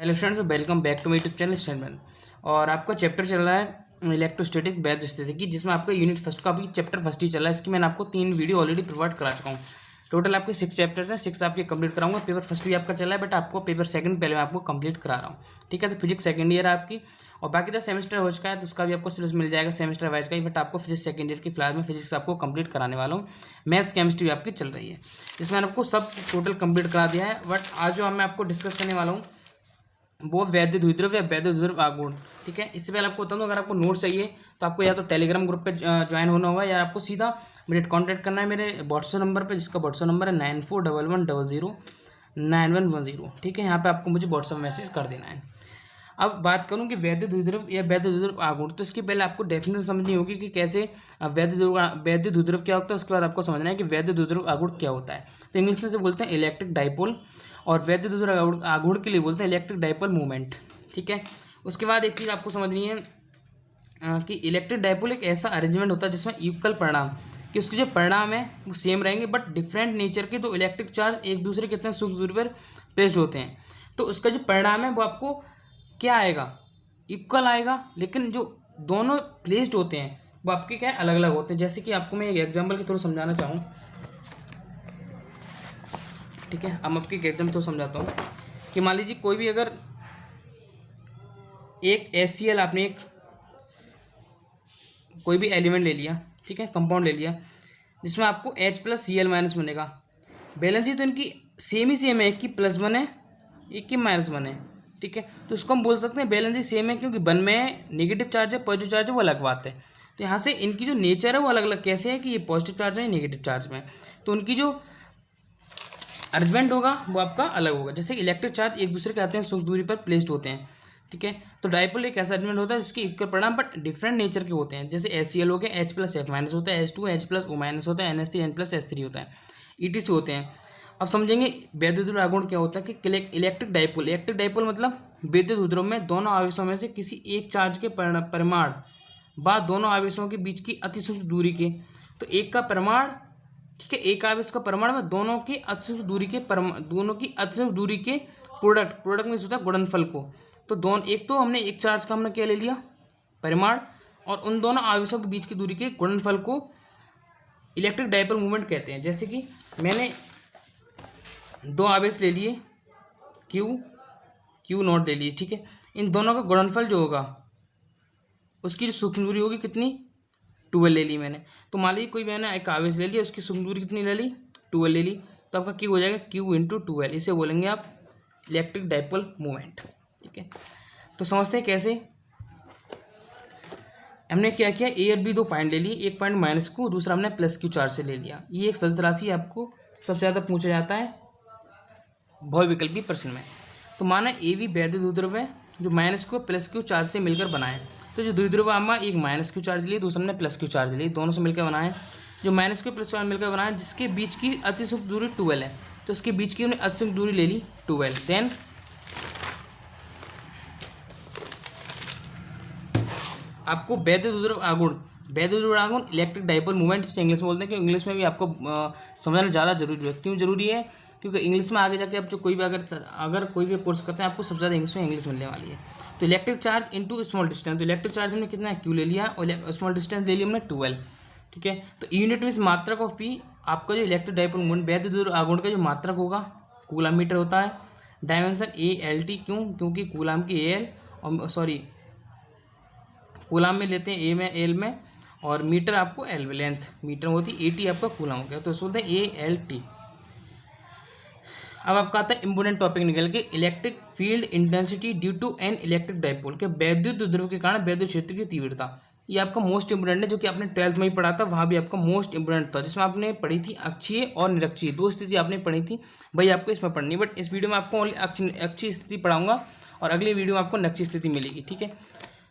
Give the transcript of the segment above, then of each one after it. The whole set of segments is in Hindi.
Hello students, welcome back to my YouTube channel Standman. और आपका चैप्टर चल रहा है इलेक्ट्रोस्टैटिक वैद्युस्थितिकी, जिसमें आपका यूनिट फर्स्ट का अभी चैप्टर फर्स्ट ही चल रहा है। इसकी मैंने आपको 3 वीडियो ऑलरेडी प्रोवाइड करा चुका हूँ। टोटल आपके 6 चैप्टर्स हैं, 6 आपके कंप्लीट कराऊंगा। पेपर फर्स्ट भी आपका चल रहा है, बट आपको पेपर सेकंड पहले मैं आपको कंप्लीट करा रहा हूँ। ठीक है, तो फिजिक्स सेकंड ईयर है आपकी, और बाकी तो सेमेस्टर हो चुका है, तो उसका भी आपको सिलेबस मिल जाएगा सेमेस्टर वाइज का ही। बट आपको फिजिक्स सेकंड ईयर की फिलहाल में फिजिक्स आपको कंप्लीट कराने वाला हूँ। मैथ्स केमिस्ट्री आपकी चल रही है, जिसमें मैंने आपको सब टोटल कंप्लीट करा दिया है। बट आज जो मैं आपको डिस्कस करने वाला हूँ वो वैद्य द्विध्रुव या वैद्य द्विध्रुव आघूर्ण। ठीक है, इससे पहले आपको बता दूं, अगर आपको नोट चाहिए तो आपको या तो टेलीग्राम ग्रुप पे ज्वाइन होना होगा, या आपको सीधा मुझे कॉन्टैक्ट करना है मेरे व्हाट्सएप नंबर पे, जिसका व्हाट्सएप नंबर है 9411009110। ठीक है, यहाँ पे आपको मुझे व्हाट्सएप मैसेज कर देना है। अब बात करूँ कि वैद्य द्विध्रुव या वैद्य द्विध्रुव आघूर्ण, तो इसकी पहले आपको डेफिनेशन समझनी होगी कि कैसे वैद्य द्विध्रुव क्या होता है। उसके बाद आपको समझना है कि वैद्य द्विध्रुव आघूर्ण क्या होता है। तो इंग्लिश में से बोलते हैं इलेक्ट्रिक डाइपोल, और वैद्य द्विध्रुव आघूर्ण के लिए बोलते हैं इलेक्ट्रिक डाइपोल मूवमेंट। ठीक है, उसके बाद एक चीज़ आपको समझनी है कि इलेक्ट्रिक डाइपोल एक ऐसा अरेंजमेंट होता है जिसमें इक्वल परिणाम, कि उसके जो परिणाम है वो सेम रहेंगे बट डिफरेंट नेचर के। तो इलेक्ट्रिक चार्ज एक दूसरे कितने सूक्ष्म दूरी पर प्लेस्ड होते हैं, तो उसका जो परिणाम है वो आपको क्या आएगा, इक्वल आएगा। लेकिन जो दोनों प्लेस्ड होते हैं वो आपके क्या अलग अलग होते हैं। जैसे कि आपको मैं एक एग्जाम्पल के थ्रू समझाना चाहूँ। ठीक है, अब आपके एक एग्जाम्पल तो समझाता हूँ कि मान लीजिए कोई भी अगर एक HCl आपने एक कोई भी एलिमेंट ले लिया, ठीक है, कंपाउंड ले लिया, जिसमें आपको H+Cl- बनेगा। बैलेंस ही तो इनकी सेम ही सेम है, एक की +1 है, एक की -1 है। ठीक है, तो उसको हम बोल सकते हैं बैलेंस ही सेम है, क्योंकि 1 में नेगेटिव चार्ज है, पॉजिटिव चार्ज है, वो अलग बात है। तो यहाँ से इनकी जो नेचर है वो अलग अलग कैसे है कि ये पॉजिटिव चार्ज है, नेगेटिव चार्ज में, तो उनकी जो अरेंजमेंट होगा वो आपका अलग होगा। जैसे इलेक्ट्रिक चार्ज एक दूसरे के आते हैं सूक्ष्म दूरी पर प्लेस्ड होते हैं। ठीक है, तो डाइपोल एक ऐसा अरेंजमेंट होता है जिसके इक्वल परिणाम बट डिफरेंट नेचर के होते हैं। जैसे HCl हो गया, H+F- होता है, H2 H+O- होता है, NH3 N+S3 होता है, ETC होते हैं। अब समझेंगे वैद्युत द्विध्रुव आघूर्ण क्या होता है कि इलेक्ट्रिक डाइपोल मतलब वैद्युत द्विध्रुव में दोनों आवेशों में से किसी एक चार्ज के परिमाण व दोनों आवेशों के बीच की अति सूक्ष्म दूरी के, तो एक का परिमाण, ठीक है, एक आवेश का परमाणु में दोनों की अतिसूक्ष्म दूरी के प्रोडक्ट में होता है गुणनफल को। तो दोनों, एक तो हमने एक चार्ज का हमने क्या ले लिया परिमाण, और उन दोनों आवेशों के बीच की दूरी के गुणनफल को इलेक्ट्रिक डाइपोल मूवमेंट कहते हैं। जैसे कि मैंने 2 आवेश ले लिए, क्यू नॉट ले लिए। ठीक है, इन दोनों का गुणनफल जो होगा उसकी जो सूक्ष्म दूरी होगी कितनी, 12 ले ली मैंने। तो मान लीजिए कोई मैंने एक आवेश ले लिया, उसकी सूक्ष्म दूरी कितनी ले ली, 12 ले ली, तो आपका क्यू हो जाएगा Q × 12। इसे बोलेंगे आप इलेक्ट्रिक डाइपोल मूवमेंट। ठीक है, तो समझते हैं कैसे। हमने क्या किया, A और B 2 पॉइंट ले लिए, एक पॉइंट -Q, दूसरा हमने +Q चार्ज से ले लिया। ये एक सदिश राशि आपको सबसे ज़्यादा पूछा जाता है बहुविकल्पी प्रश्न में। तो माना AB वैद्युत द्विध्रुव है जो -Q +Q चार्ज से मिलकर बनाए। तो जो द्विध्रुव आमा एक -Q चार्ज लिए, दूसरा ने +Q चार्ज लिए, दोनों से मिलकर बनाए। जो -Q + चार्ज मिलकर बनाए जिसके बीच की अति सूक्ष्म दूरी 12 है, तो उसके बीच की हमने अति सूक्ष्म दूरी ले ली 12। देन आपको वैद्युत द्विध्रुव आघूर्ण इलेक्ट्रिक डाइपोल मूवमेंट से इंग्लिश में बोलते हैं, क्योंकि इंग्लिश में भी आपको समझना ज़्यादा जरूरी है। क्यों जरूरी है, क्योंकि इंग्लिश में आगे जाके आप जो कोई भी अगर कोई भी कोर्स करते हैं आपको सबसे ज़्यादा इंग्लिश मिलने वाली है। तो electric charge into small distance, तो इलेक्ट्रिक चार्ज हमने कितना है Q ले लिया, और स्मॉल डिस्टेंस ले लिया हमने 12। ठीक है, तो यूनिट में मात्रक ऑफ P, आपका जो इलेक्ट्रिक डाइपोल मूवमेंट वैद्युत द्विध्रुव आघूर्ण का जो मात्रक होगा कूलम मीटर होता है। डायमेंशन ALT, क्योंकि कूलम की AL और कूलम में लेते हैं A में L में, और मीटर आपको L में, लेंथ मीटर होती है, AT आपका कूलम हो गया, तो इसको बोलते हैं ALT। अब आपका आता है इंपोर्टेंट टॉपिक निकल के, electric field intensity due to an electric dipole के वैद्युत द्विध्रुव के कारण वैद्युत क्षेत्र की तीव्रता। ये आपका मोस्ट इंपोर्टेंट है, जो कि आपने 12th में ही पढ़ा था, वहाँ भी आपका मोस्ट इंपोर्टेंट था, जिसमें आपने पढ़ी थी अक्षीय और निरक्षीय 2 स्थिति आपने पढ़ी थी। भाई आपको इसमें पढ़नी, बट इस वीडियो में आपको ओनली अक्षीय स्थिति पढ़ाऊंगा, और अगली वीडियो में आपको निरक्षीय स्थिति मिलेगी। ठीक है,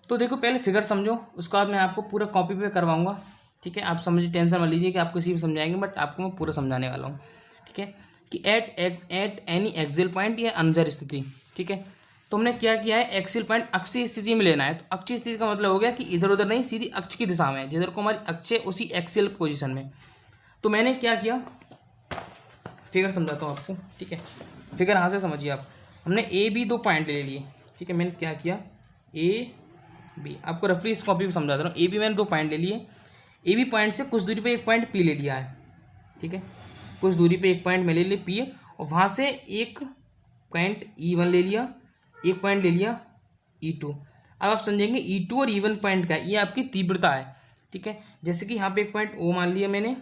तो देखो पहले फिगर समझो, उसके बाद मैं आपको पूरा कॉपी पे करवाऊंगा। ठीक है, आप समझिए, टेंशन मत लीजिए कि आपको किसी भी समझाएंगे, बट आपको मैं पूरा समझाने वाला हूँ। ठीक है, कि एट एनी एक्सियल पॉइंट या अनजर स्थिति। ठीक है, तो हमने क्या किया है, एक्सियल पॉइंट अक्षीय स्थिति में लेना है। तो अक्षीय स्थिति का मतलब हो गया कि इधर उधर नहीं, सीधी अक्ष की दिशा में, जिधर को हमारी अक्ष है उसी एक्सियल पोजीशन में। तो मैंने क्या किया, फिगर समझाता हूँ आपको। ठीक है, फिगर यहाँ से समझिए आप। हमने ए बी 2 पॉइंट ले लिए, ठीक है। मैंने क्या किया, ए बी, आपको रफली इस कॉपी में समझा दे रहा हूँ। ए बी मैंने 2 पॉइंट ले लिए, ए बी पॉइंट से कुछ दूरी पे एक पॉइंट पी ले लिया है, ठीक है। कुछ दूरी पे एक पॉइंट मैं ले लिया पी, और वहाँ से एक पॉइंट E1 ले लिया, एक पॉइंट ले लिया E2। अब आप समझेंगे E2 और E1 पॉइंट का है, ये आपकी तीव्रता है, ठीक है। जैसे कि यहाँ पे एक पॉइंट O मान लिया मैंने,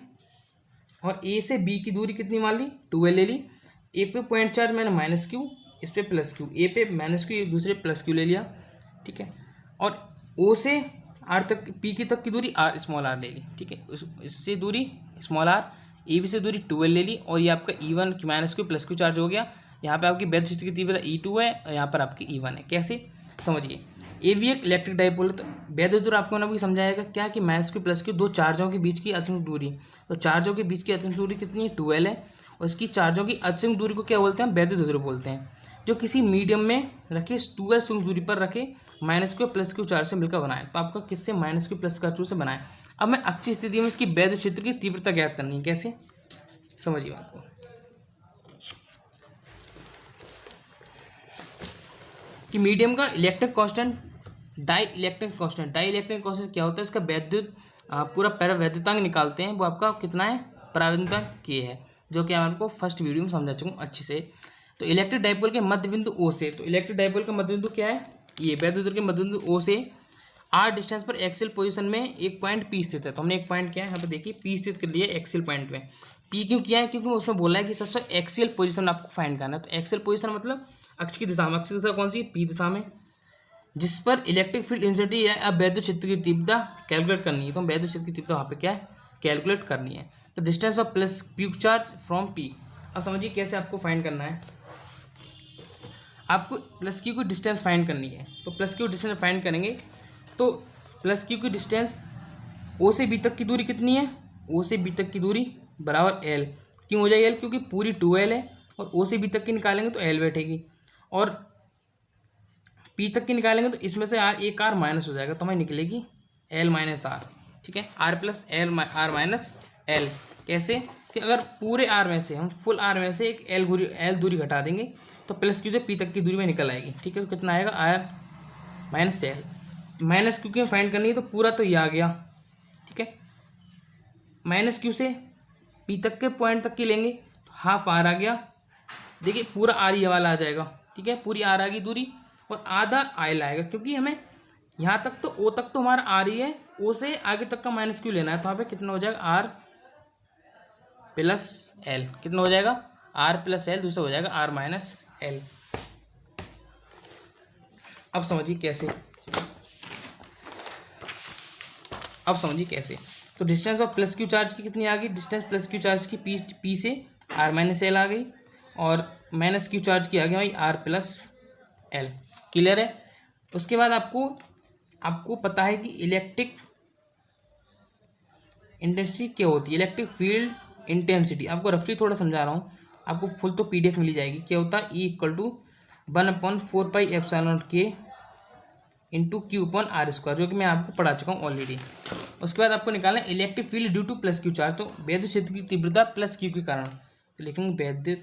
और ए से बी की दूरी कितनी मान ली, 12 ले ली। एक पे पॉइंट चार्ज मैंने -Q, इस पे +Q, ए पे -Q, एक दूसरे +Q ले लिया, ठीक है। और O से R तक, P की तक की दूरी r ले ली, ठीक है। इससे दूरी r, ए बी से दूरी 12 ले ली, और ये आपका E1 -Q +Q चार्ज हो गया। यहाँ पे आपकी वैद्युत क्षेत्र की तीव्रता E2 है, और यहाँ पर आपकी E1 है। कैसे, समझिए। ए भी एक इलेक्ट्रिक डाइपोल है, तो वैद्युत दूरी आपको ना भी समझाएगा क्या कि -Q +Q 2 चार्जों के बीच की अत्यंत दूरी, तो चार्जों के बीच की अत्यंत दूरी कितनी है, 12 है। और इसकी चार्जों की अत्यंत दूरी को क्या बोलते हैं, वैद्युत दूरी बोलते हैं। जो किसी मीडियम में रखे 12 सूक्ष्म दूरी पर रखे -Q +Q चार्ज से मिलकर बनाए, तो आपका किससे, -Q +Q से बनाए। अब मैं अच्छी स्थिति में इसकी वैद्युत क्षेत्र की तीव्रता ज्ञात करनी है, कैसे, समझिए आपको। कि मीडियम का electric constant, dielectric constant क्या होता है, इसका वैद्युत पूरा पैरावैद्युतांक निकालते हैं, वो आपका कितना है, परावैद्युतांक के है, जो कि आपको फर्स्ट वीडियो में समझा चुका हूँ अच्छे से। तो इलेक्ट्रिक डाइपोल के मध्य बिंदु O से, तो इलेक्ट्रिक डाइपोल का मध्य बिंदु क्या है, ये वैद्युत दूरी के मध्य बिंदु O से r डिस्टेंस पर एक्सियल पोजीशन में एक पॉइंट P स्थित है। तो हमने एक पॉइंट क्या है, यहाँ पे देखिए P स्थित कर लिया एक्सियल पॉइंट में। P क्यों किया है, क्योंकि उसमें बोला है कि सबसे एक्सियल पोजीशन आपको फाइंड करना है। तो एक्सियल पोजीशन मतलब अक्ष की दिशा में, अक्ष की दिशा कौन सी है, P दिशा में, जिस पर इलेक्ट्रिक फील्ड इंटेंसिटी है। अब वैद्युत क्षेत्र की तीव्रता कैलकुलेट करनी है, तो वैद्युत क्षेत्र की तीव्रता वहाँ पे क्या है, कैलकुलेट करनी है। तो distance of +Q charge from P, अब समझिए कैसे आपको फाइंड करना है। आपको +Q की डिस्टेंस फाइंड करनी है, तो +Q डिस्टेंस फाइंड करेंगे, तो +Q की डिस्टेंस O से B तक की दूरी कितनी है, O से B तक की दूरी बराबर L। क्यों हो जाएगी L, क्योंकि पूरी 12 है, और O से B तक की निकालेंगे तो L बैठेगी, और P तक की निकालेंगे तो इसमें से एक R माइनस हो जाएगा, तो हमें निकलेगी L - R, ठीक है। R + R - L, कैसे कि अगर पूरे R में से हम फुल R में से एक L दूरी घटा देंगे, तो +Q से P तक की दूरी में निकल आएगी, ठीक है। तो कितना आएगा, R - L। -Q की फाइंड करनी है, तो पूरा तो ये आ गया, ठीक है। -Q से P तक के पॉइंट तक की लेंगे, तो हाफ R आ गया, देखिए पूरा R ये वाला आ जाएगा, ठीक है। पूरी R आ गई दूरी, और आधा L आएगा, क्योंकि हमें यहाँ तक तो O तक तो हमारा R ही है, O से आगे तक का -Q लेना है। तो यहाँ पे कितना हो जाएगा, R + L, कितना हो जाएगा, R + L, दूसरा हो जाएगा R - L। अब समझिए कैसे, तो डिस्टेंस ऑफ +Q चार्ज की कितनी आ गई, डिस्टेंस +Q चार्ज की P से R - L आ गई, और -Q चार्ज की आ गई भाई R + L। क्लियर है। उसके बाद आपको पता है कि इलेक्ट्रिक इंटेंसिटी क्या होती है, इलेक्ट्रिक फील्ड इंटेंसिटी। आपको रफली थोड़ा समझा रहा हूँ, आपको फुल तो PDF मिल जाएगी। क्या होता है, E = 1/4πε0K × Q/r², जो कि मैं आपको पढ़ा चुका हूँ ऑलरेडी। उसके बाद आपको निकालना है electric field due to +Q charge, तो वैद्युत क्षेत्र की तीव्रता +Q के कारण, तो लिखेंगे वैद्युत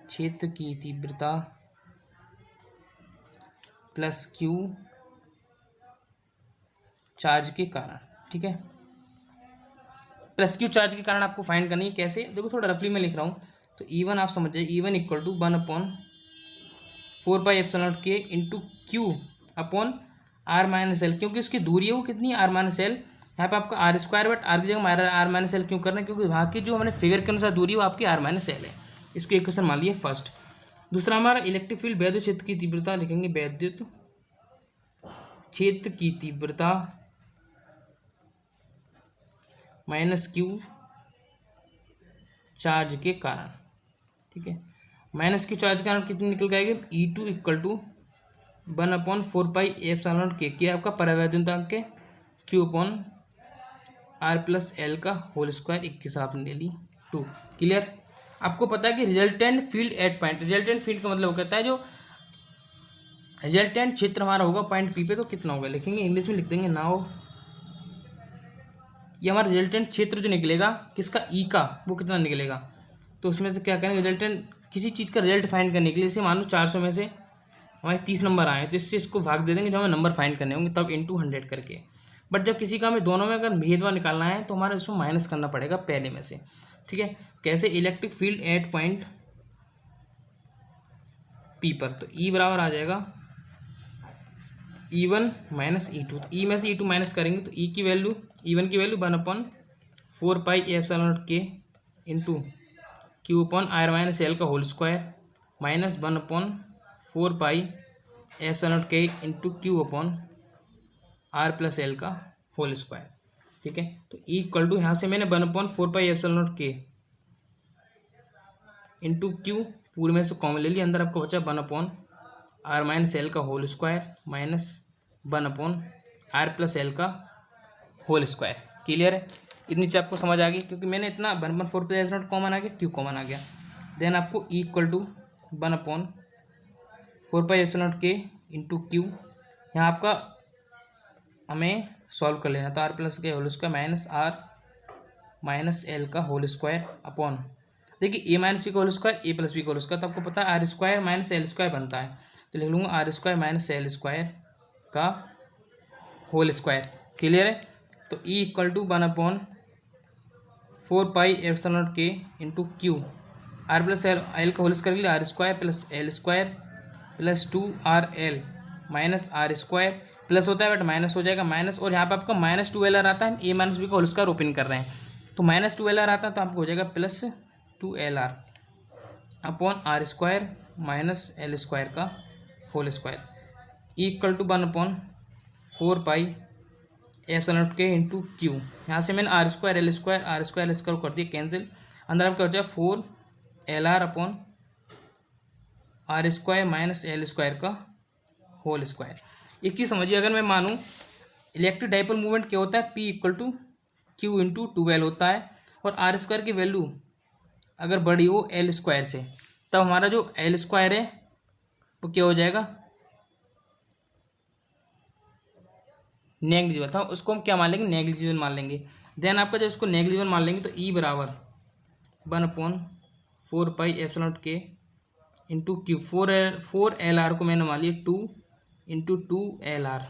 क्षेत्र की तीव्रता +Q चार्ज के कारण, ठीक है। +Q चार्ज के कारण आपको फाइंड करनी है, कैसे, देखो थोड़ा रफली मैं लिख रहा हूँ। तो E1 आप समझ जाइए, E1 = 1/4πε0K × Q/R - L, क्योंकि उसकी दूरी है वो कितनी है, R - L। यहाँ पे आपका R², बट R की जगह R - L क्यों करना है, क्योंकि वहाँ की जो हमने फिगर के अनुसार दूरी है वो आपकी R - L है। इसको एक क्वेश्चन मान लिया फर्स्ट। दूसरा हमारा इलेक्ट्रिक फील्ड वैद्युत क्षेत्र की तीव्रता, लिखेंगे वैद्युत क्षेत्र की तीव्रता -Q चार्ज के कारण, ठीक है। -Q चार्ज के कारण कितनी निकल के आएगी, E2 = 1/4πε0K, क्या आपका परावैद्युतांक के Q/R + L का होल स्क्वायर, 21 आपने ले ली 2। क्लियर। आपको पता है कि resultant field at point, resultant field का मतलब वो कहता है जो रिजल्टेंट क्षेत्र हमारा होगा पॉइंट P पे, तो कितना होगा, लिखेंगे इंग्लिश में लिख देंगे नाउ, ये हमारा रिजल्टेंट क्षेत्र जो निकलेगा किसका, E का, वो कितना निकलेगा। तो उसमें से क्या करेंगे, रिजल्टेंट किसी चीज़ का रिजल्ट फाइंड करने के लिए, जैसे मान लो 400 में से हमारे 30 नंबर आए तो इससे इसको भाग दे देंगे जब हमें नंबर फाइंड करने होंगे, तब इंटू 100 करके। बट जब किसी का हमें दोनों में अगर भेदभाव निकालना है तो हमारे उसमें माइनस करना पड़ेगा पहले में से, ठीक है। कैसे? Electric field at point P पर, तो ई बराबर आ जाएगा E1 माइनस E2। तो ई में से E2 माइनस करेंगे तो ई की वैल्यू, E1 की value 1/4πε0k into Q upon R minus L का whole square minus 1/4πε0k into Q upon R plus L का होल स्क्वायर, ठीक है। तो ई इक्वल टू, यहाँ से मैंने 1/4πε0k इंटू क्यू पूरे में से कॉमन ले लिया, अंदर आपको बचा 1/r माइनस एल का whole square minus 1/r plus L का होल स्क्वायर। क्लियर है? इतनी चीज़ आपको समझ आ गई, क्योंकि मैंने इतना 1/4πε0 कॉमन आ गया, क्यू कॉमन आ गया। देन आपको E equal to 1/4πε0k into Q, यहाँ आपका हमें सॉल्व कर लेना, तो आर प्लस के whole square minus r minus L का होल स्क्वायर अपॉन, देखिए ए माइनस बी का whole square a plus b का होल स्क्वायर, तो आपको पता है r square minus L square बनता है, तो लिख लूँगा r square minus L square का होल स्क्वायर। क्लियर है? तो E equal to 1/4πε0k into q, r plus L का होल स्क्वायर के लिए r square plus L square plus 2RL minus r square, plus होता है बट माइनस हो जाएगा माइनस, और यहाँ पे आपका माइनस 2LR आता है, ए माइनस बी का होल स्क्वायर ओपन कर रहे हैं तो माइनस 2LR आता है, तो आपको हो जाएगा plus 2LR upon are square minus L square का whole square. E equal to 1/4πε0k into Q, यहाँ से मैंने आर स्क्वायर एल स्क्वायर कर दिया कैंसिल, अंदर आपका बचा 4LR upon are square minus L square का होल स्क्वायर। एक चीज़ समझिए, अगर मैं मानूँ इलेक्ट्रिक डाइपोल मूवमेंट क्या होता है, P equal to q into 2L होता है, और आर स्क्वायर की वैल्यू अगर बड़ी हो एल स्क्वायर से, तब हमारा जो एल स्क्वायर है वो क्या हो जाएगा, नेग्लिजिबल था, उसको हम क्या मान लेंगे, नेग्लिजिबल मान लेंगे। देन आपका जब इसको नेग्लिजिबल मान लेंगे तो ई बराबर 1/4πε0k इंटू क्यू, 4LR को मैंने मान लिया 2 इंटू 2LR,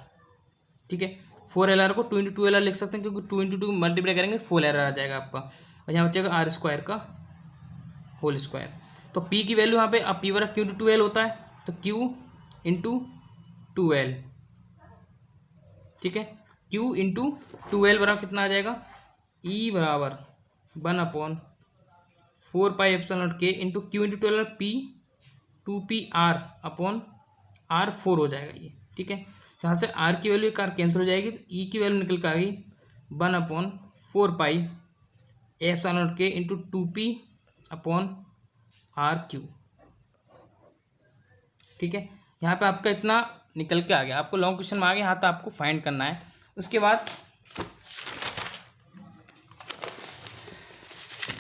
ठीक है। 4LR को 2 इंटू 2LR लिख सकते हैं, क्योंकि 2 इंटू 2 मल्टीप्लाई करेंगे 4LR आ जाएगा आपका, और यहाँ बचेगा आर स्क्वायर का होल स्क्वायर। तो P की वैल्यू यहाँ पे, अब P बराबर क्यू इंटू 2L होता है, तो Q इंटू 2L, ठीक है। Q इंटू 2L बराबर कितना आ जाएगा, E बराबर 1/4πε0k into Q into 2L P 2PR upon R4 हो जाएगा ये, ठीक है। यहाँ से R की वैल्यू कार कैंसिल हो जाएगी, तो E की वैल्यू निकल के आ गई 1/4πε0k into 2P upon RQ, ठीक है। यहाँ पे आपका इतना निकल के आ गया, आपको लॉन्ग क्वेश्चन में आ गया, यहाँ तो आपको फाइंड करना है। उसके बाद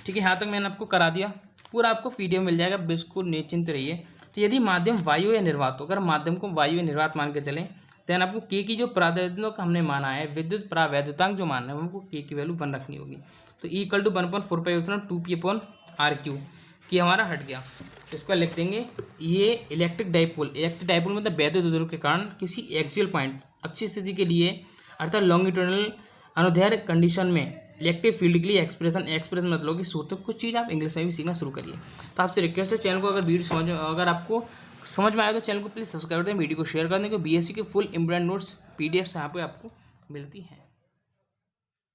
ठीक है, यहाँ तक मैंने आपको करा दिया, पूरा आपको PDF मिल जाएगा, बिल्कुल निश्चिंत रहिए। तो यदि माध्यम वायु या निर्वात हो, अगर माध्यम को वायु या निर्वात मान के चलें, देन आपको के की जो प्रावैधुतांक हमने माना है, विद्युत प्रावैधुतांक जो मानना है, हमको के की वैल्यू 1 रखनी होगी। तो E equal to 1/4πε0 2P upon RQ की हमारा हट गया, तो इसको लिख देंगे, ये इलेक्ट्रिक डाइपोल मतलब वैद्युत ध्रुव के कारण किसी एक्सियल पॉइंट अक्षीय स्थिति के लिए अर्थात लॉन्गिट्यूडनल अनुदैर्ध्य कंडीशन में इलेक्ट्रिक फील्ड के लिए एक्सप्रेशन मतलब कि सूत्र, कुछ चीज़ आप इंग्लिश में भी सीखना शुरू करिए। तो आपसे रिक्वेस्ट है, चैनल को अगर आपको समझ में आया तो चैनल को प्लीज़ सब्सक्राइब कर दें, वीडियो को शेयर कर दें, क्योंकि BSc के फुल इंपोर्टेंट नोट्स PDF यहाँ पे आपको मिलती हैं।